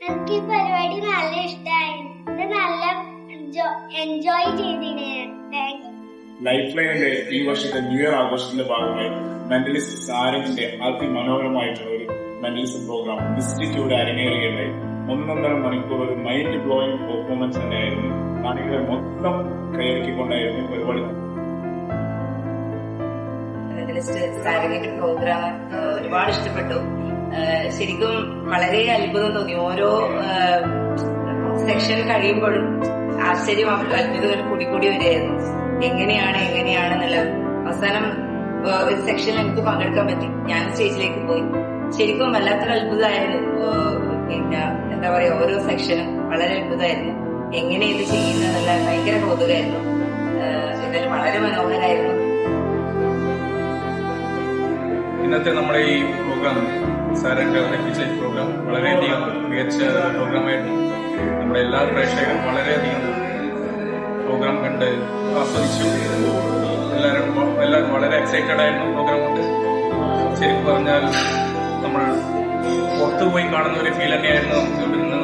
എനിക്ക് ഈ പരിപാടി നല്ല ഇഷ്ടമായിരുന്നു. നല്ല എൻജോയ് ചെയ്തിനെ. ലൈഫ് ലൈനിന്റെ ഈ വർഷത്തെ ന്യൂ ഇയർ ആഘോഷത്തിന്റെ ഭാഗമായി മെന്റലിസ്റ്റ് സാരംഗിന്റെ അതിമനോഹരമായിട്ടുള്ള ഒരു മെന്റലിസം പ്രോഗ്രാം ഇൻസ്റ്റിറ്റ്യൂട്ട് അരങ്ങേറുകയുണ്ടായി. 1.5 മണിക്കൂർ ഒരു മൈൻഡ് ബ്ലോയിങ് പെർഫോമൻസ് തന്നെയായിരുന്നു. കാണികളെ മൊത്തം കൈയടക്കിക്കൊണ്ടായിരുന്നു പരിപാടി. മെന്റലിസ്റ്റ് സാരംഗിന്റെ പ്രോഗ്രാം ഒരുപാട് ഇഷ്ടപ്പെട്ടു. ശരിക്കും വളരെ അത്ഭുതം തോന്നി. ഓരോ സെക്ഷൻ കഴിയുമ്പോഴും ആശ്ചര്യം അത്ഭുതങ്ങൾ കൂടി വരികയായിരുന്നു. എങ്ങനെയാണെന്നുള്ള അവസാനം ഒരു സെക്ഷനിൽ എനിക്ക് പങ്കെടുക്കാൻ പറ്റി. ഞാൻ സ്റ്റേജിലേക്ക് പോയി. ശരിക്കും വല്ലാത്തൊരു അത്ഭുതമായിരുന്നു. പിന്നെ എന്താ പറയാ, ഓരോ സെക്ഷനും വളരെ അത്ഭുതമായിരുന്നു. എങ്ങനെ ഇത് ചെയ്യുന്നതെന്നുള്ള ഭയങ്കര കൗതുകമായിരുന്നു. എന്തായാലും വളരെ മനോഹരമായിരുന്നു. ഇന്നത്തെ നമ്മുടെ ഈ പ്രോഗ്രാം സാരംഗ് അവതരിപ്പിച്ച ഈ പ്രോഗ്രാം വളരെയധികം മികച്ച പ്രോഗ്രാമായിരുന്നു. നമ്മുടെ എല്ലാ പ്രേക്ഷകരും വളരെയധികം പ്രോഗ്രാം കണ്ട് ആസ്വദിച്ചു. എല്ലാവരും വളരെ എക്സൈറ്റഡ് ആയിരുന്നു പ്രോഗ്രാം കൊണ്ട്. ശരിക്കും പറഞ്ഞാൽ നമ്മൾ പുറത്തുപോയി കാണുന്ന ഒരു ഫീൽ തന്നെയായിരുന്നു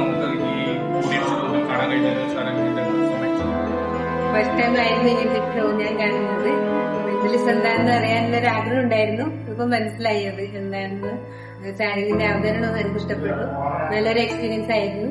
നമുക്ക് ഈ ഓഡിയൻസിൽ പോലും കാണാൻ കഴിഞ്ഞത്. സാരംഗിന്റെ ഫസ്റ്റ് ടൈം ആയിരുന്നു ഇങ്ങനത്തെ ഷോ ഞാൻ കാണുന്നത്. മെന്റലിസ്റ്റ് എന്താണെന്ന് അറിയാനുള്ളൊരു ആഗ്രഹം ഉണ്ടായിരുന്നു. ഇപ്പൊ മനസ്സിലായി അത് എന്താണെന്ന്. സാരംഗിന്റെ അവതരണം എനിക്ക് ഇഷ്ടപ്പെട്ടു. നല്ലൊരു എക്സ്പീരിയൻസ് ആയിരുന്നു.